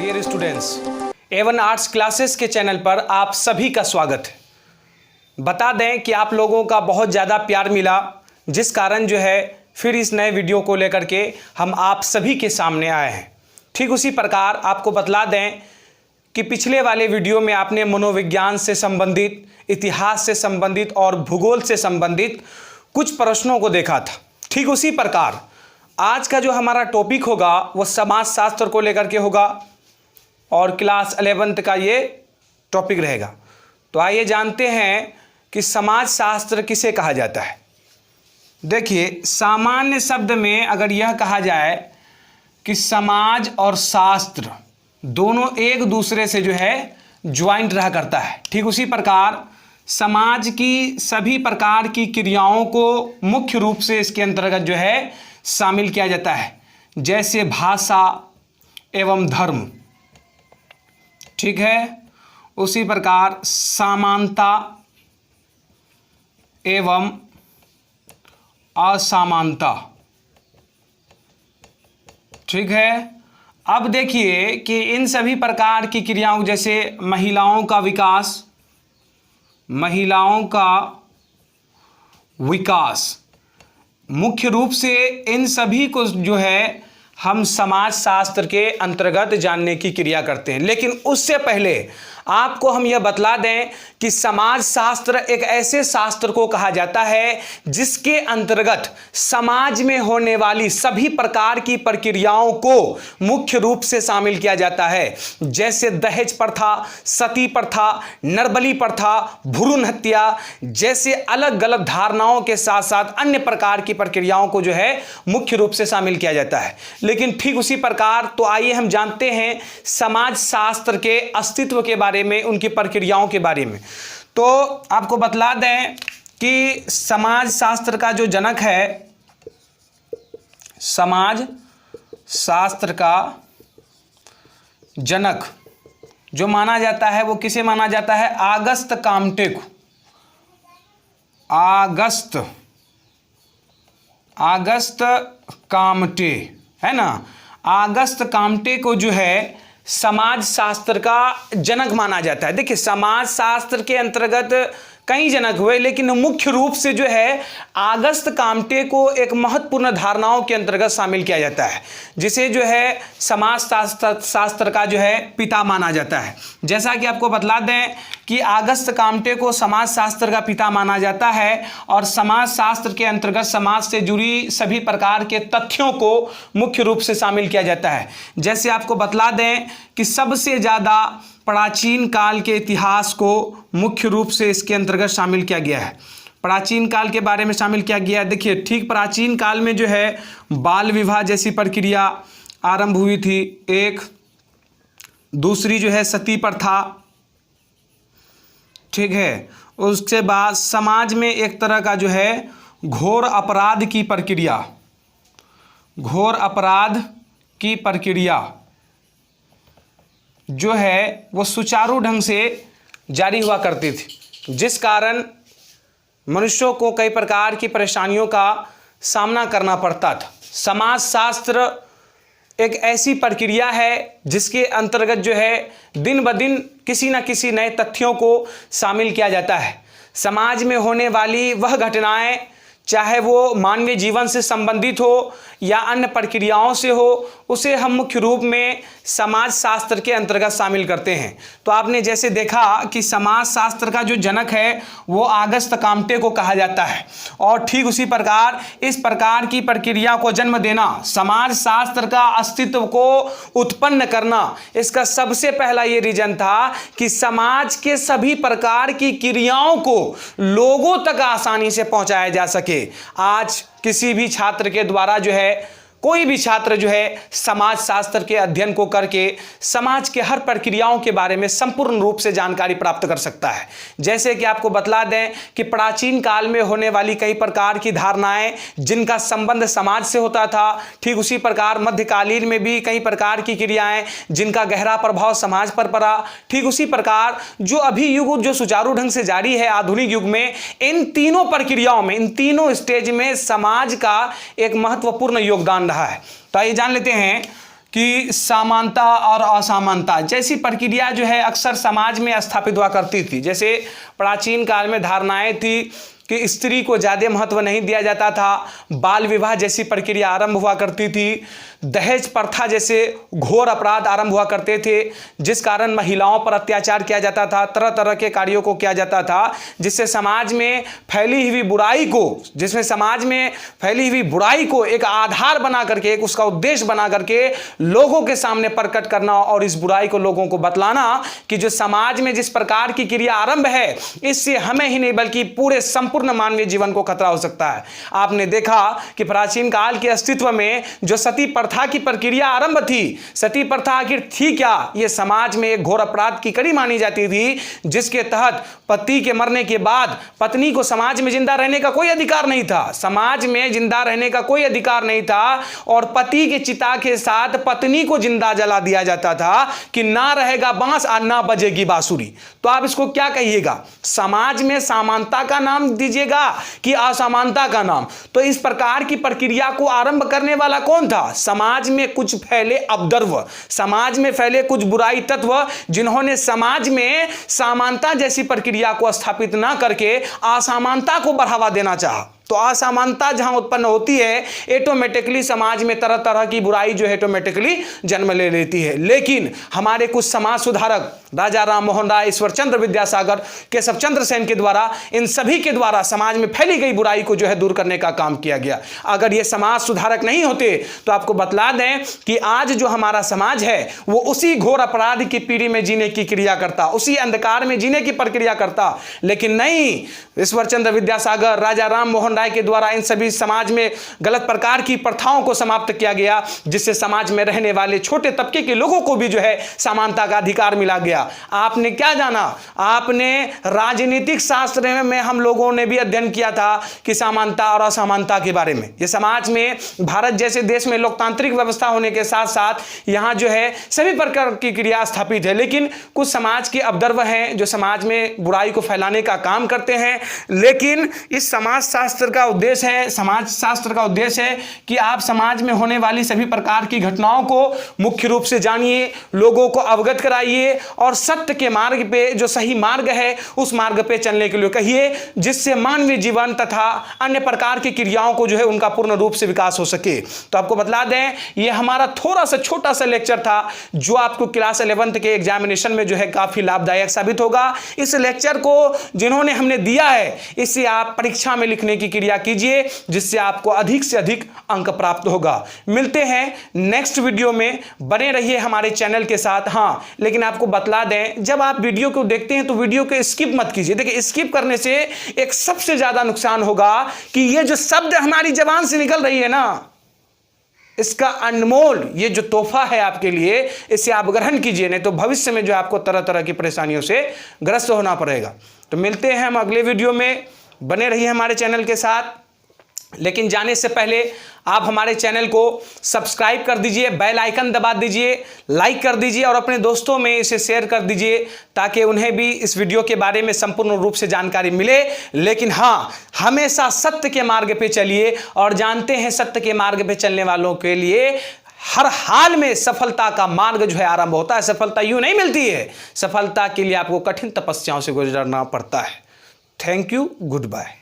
Dear students, A1 arts classes के channel पर आप सभी का स्वागत है। बता दें कि आप लोगों का बहुत ज़्यादा प्यार मिला, जिस कारण जो है फिर इस नए वीडियो को लेकर के हम आप सभी के सामने आए हैं। ठीक उसी प्रकार आपको बतला दें कि पिछले वाले वीडियो में आपने मनोविज्ञान से संबंधित, इतिहास से संबंधित और भूगोल से संबंधित कुछ प्रश्नों को देखा था। ठीक उसी प्रकार आज का जो हमारा टॉपिक होगा वो समाज शास्त्र को लेकर के होगा और क्लास 11th का ये टॉपिक रहेगा। तो आइए जानते हैं कि समाज शास्त्र किसे कहा जाता है। देखिए, सामान्य शब्द में अगर यह कहा जाए कि समाज और शास्त्र दोनों एक दूसरे से जो है ज्वाइंट रहा करता है, ठीक उसी प्रकार समाज की सभी प्रकार की क्रियाओं को मुख्य रूप से इसके अंतर्गत जो है शामिल किया जाता है, जैसे भाषा एवं धर्म। ठीक है, उसी प्रकार समानता एवं असमानता। ठीक है, अब देखिए कि इन सभी प्रकार की क्रियाओं जैसे महिलाओं का विकास मुख्य रूप से इन सभी को जो है हम समाज शास्त्र के अंतर्गत जानने की क्रिया करते हैं। लेकिन उससे पहले आपको हम यह बतला दें कि समाज शास्त्र एक ऐसे शास्त्र को कहा जाता है जिसके अंतर्गत समाज में होने वाली सभी प्रकार की प्रक्रियाओं को मुख्य रूप से शामिल किया जाता है, जैसे दहेज प्रथा, सती प्रथा, नरबली प्रथा, भ्रूण हत्या जैसे अलग अलग धारणाओं के साथ साथ अन्य प्रकार की प्रक्रियाओं को जो है मुख्य रूप से शामिल किया जाता है। लेकिन ठीक उसी प्रकार तो आइए हम जानते हैं समाज शास्त्र के अस्तित्व के बारे में, उनकी प्रक्रियाओं के बारे में। तो आपको बतला दें कि समाज शास्त्र का जो जनक है, समाज शास्त्र का जनक जो माना जाता है वो किसे माना जाता है? ऑगस्ट कॉम्टे को। ऑगस्ट कॉम्टे है ना, ऑगस्ट कॉम्टे को जो है समाज शास्त्र का जनक माना जाता है। देखिए, समाज शास्त्र के अंतर्गत कई जनक हुए, लेकिन मुख्य रूप से जो है ऑगस्ट कॉम्टे को एक महत्वपूर्ण धारणाओं के अंतर्गत शामिल किया जाता है, जिसे जो है समाज शास्त्र का जो है पिता माना जाता है। जैसा कि आपको बतला दें कि ऑगस्ट कॉम्टे को समाज शास्त्र का पिता माना जाता है और समाज शास्त्र के अंतर्गत समाज से जुड़ी सभी प्रकार के तथ्यों को मुख्य रूप से शामिल किया जाता है। जैसे आपको बतला दें कि सबसे ज़्यादा प्राचीन काल के इतिहास को मुख्य रूप से इसके अंतर्गत शामिल किया गया है। प्राचीन काल के बारे में शामिल किया गया है। देखिए, ठीक प्राचीन काल में जो है बाल विवाह जैसी प्रक्रिया आरंभ हुई थी, एक दूसरी जो है सती प्रथा। ठीक है, उसके बाद समाज में एक तरह का जो है घोर अपराध की प्रक्रिया जो है वो सुचारू ढंग से जारी हुआ करती थी, जिस कारण मनुष्यों को कई प्रकार की परेशानियों का सामना करना पड़ता था। समाज शास्त्र एक ऐसी प्रक्रिया है जिसके अंतर्गत जो है दिन ब दिन किसी न किसी नए तथ्यों को शामिल किया जाता है। समाज में होने वाली वह घटनाएं, चाहे वो मानवीय जीवन से संबंधित हो या अन्य प्रक्रियाओं से हो, उसे हम मुख्य रूप में समाज शास्त्र के अंतर्गत शामिल करते हैं। तो आपने जैसे देखा कि समाज शास्त्र का जो जनक है वो ऑगस्ट कॉम्टे को कहा जाता है, और ठीक उसी प्रकार इस प्रकार की प्रक्रिया को जन्म देना, समाज शास्त्र का अस्तित्व को उत्पन्न करना, इसका सबसे पहला ये रीजन था कि समाज के सभी प्रकार की क्रियाओं को लोगों तक आसानी से पहुंचाया जा सके। आज किसी भी छात्र के द्वारा जो है, कोई भी छात्र जो है समाज शास्त्र के अध्ययन को करके समाज के हर प्रक्रियाओं के बारे में संपूर्ण रूप से जानकारी प्राप्त कर सकता है। जैसे कि आपको बतला दें कि प्राचीन काल में होने वाली कई प्रकार की धारणाएं जिनका संबंध समाज से होता था, ठीक उसी प्रकार मध्यकालीन में भी कई प्रकार की क्रियाएं जिनका गहरा प्रभाव समाज पर पड़ा। ठीक उसी प्रकार जो अभी युग जो सुचारू ढंग से जारी है आधुनिक युग में, इन तीनों प्रक्रियाओं में, इन तीनों स्टेज में समाज का एक महत्वपूर्ण योगदान रहा है। तो आइए जान लेते हैं कि समानता और असमानता जैसी प्रक्रिया जो है अक्सर समाज में स्थापित हुआ करती थी। जैसे प्राचीन काल में धारणाएं थी कि स्त्री को ज़्यादा महत्व नहीं दिया जाता था, बाल विवाह जैसी प्रक्रिया आरंभ हुआ करती थी, दहेज प्रथा जैसे घोर अपराध आरंभ हुआ करते थे, जिस कारण महिलाओं पर अत्याचार किया जाता था, तरह तरह के कार्यों को किया जाता था, जिससे समाज में फैली हुई बुराई को एक आधार बना करके, एक उसका उद्देश्य बना करके लोगों के सामने प्रकट करना और इस बुराई को लोगों को बतलाना कि जो समाज में जिस प्रकार की क्रिया आरंभ है, इससे हमें ही नहीं बल्कि पूरे संपूर्ण मानवीय जीवन को खतरा हो सकता है। आपने देखा कि प्राचीन काल के अस्तित्व में जो सती प्रथा की प्रक्रिया आरंभ थी, सती प्रथा आखिर थी क्या? यह समाज में एक घोर अपराध की कड़ी मानी जाती थी, जिसके तहत पति के मरने के बाद पत्नी को समाज में जिंदा रहने का कोई अधिकार नहीं था, समाज में जिंदा रहने का कोई अधिकार नहीं था और पति के चिता के साथ पत्नी को जिंदा जला दिया जाता था कि ना रहेगा बांस और ना बजेगी बांसुरी। तो आप इसको क्या कहिएगा? समाज में समानता का नाम दीजिएगा कि असमानता का नाम? तो इस प्रकार की प्रक्रिया को आरंभ करने वाला कौन था? समाज में कुछ फैले अपद्रव्य, समाज में फैले कुछ बुराई तत्व, जिन्होंने समाज में समानता जैसी प्रक्रिया को स्थापित ना करके असमानता को बढ़ावा देना चाहा। तो असमानता जहां उत्पन्न होती है, ऑटोमेटिकली समाज में तरह तरह की बुराई जो है ऑटोमेटिकली जन्म ले लेती है। लेकिन हमारे कुछ समाज सुधारक राजा राम मोहन राय, ईश्वरचंद्र विद्यासागर, केशव चंद्र सेन के द्वारा, इन सभी के द्वारा समाज में फैली गई बुराई को जो है दूर करने का काम किया गया। अगर ये समाज सुधारक नहीं होते तो आपको बतला दें कि आज जो हमारा समाज है वो उसी घोर अपराध की पीढ़ी में जीने की क्रिया करता, उसी अंधकार में जीने की प्रक्रिया करता। लेकिन नहीं, ईश्वरचंद्र विद्यासागर, राजा राम मोहन राय के द्वारा इन सभी समाज में गलत प्रकार की प्रथाओं को समाप्त किया गया, जिससे समाज में रहने वाले छोटे तबके के लोगों को भी जो है समानता का अधिकार मिला गया। आपने क्या जाना? आपने राजनीतिक शास्त्र में हम लोगों ने भी अध्ययन किया था कि समानता और असमानता के बारे में। ये समाज में, भारत जैसे देश में लोकतांत्रिक व्यवस्था होने के साथ साथ यहां जो है सभी प्रकार की क्रिया स्थापित है, लेकिन कुछ समाज के अपद्रव्य हैं जो समाज में बुराई को फैलाने का काम करते हैं। लेकिन इस समाज शास्त्र का उद्देश्य है कि आप समाज में होने वाली सभी प्रकार की घटनाओं को मुख्य रूप से जानिए, लोगों को अवगत कराइए और सत्य के मार्ग पे, जो सही मार्ग है, उस मार्ग पे चलने के लिए कहिए, जिससे मानवीय जीवन तथा अन्य प्रकार की क्रियाओं को जो है उनका पूर्ण रूप से विकास हो सके। तो आपको बतला दें, यह हमारा थोड़ा सा छोटा सा लेक्चर था जो आपको क्लास 11th के एग्जामिनेशन में जो है काफी लाभदायक साबित होगा। इस लेक्चर को जिन्होंने हमने दिया है, इससे आप परीक्षा में लिखने की क्रिया कीजिए, जिससे आपको अधिक से अधिक अंक प्राप्त होगा। मिलते हैं नेक्स्ट वीडियो में, बने रहिए हमारे चैनल के साथ। हाँ, लेकिन आपको बतला दें, जब आप वीडियो को देखते हैं तो वीडियो को स्किप मत कीजिए। देखिए, स्किप करने से एक सबसे ज्यादा नुकसान होगा कि ये जो शब्द हमारी जबान से निकल रही है ना, इसका अनमोल ये जो तोहफा है आपके लिए, इसे आप ग्रहण कीजिए, नहीं तो भविष्य में जो आपको तरह तरह की परेशानियों से ग्रस्त होना पड़ेगा। तो मिलते हैं हम अगले वीडियो में, बने रहिए हमारे चैनल के साथ। लेकिन जाने से पहले आप हमारे चैनल को सब्सक्राइब कर दीजिए, बेल आइकन दबा दीजिए, लाइक कर दीजिए और अपने दोस्तों में इसे शेयर कर दीजिए, ताकि उन्हें भी इस वीडियो के बारे में संपूर्ण रूप से जानकारी मिले। लेकिन हाँ, हमेशा सत्य के मार्ग पे चलिए, और जानते हैं सत्य के मार्ग पे चलने वालों के लिए हर हाल में सफलता का मार्ग जो है आरंभ होता है। सफलता यूं नहीं मिलती है, सफलता के लिए आपको कठिन तपस्याओं से गुजरना पड़ता है। Thank you, good bye.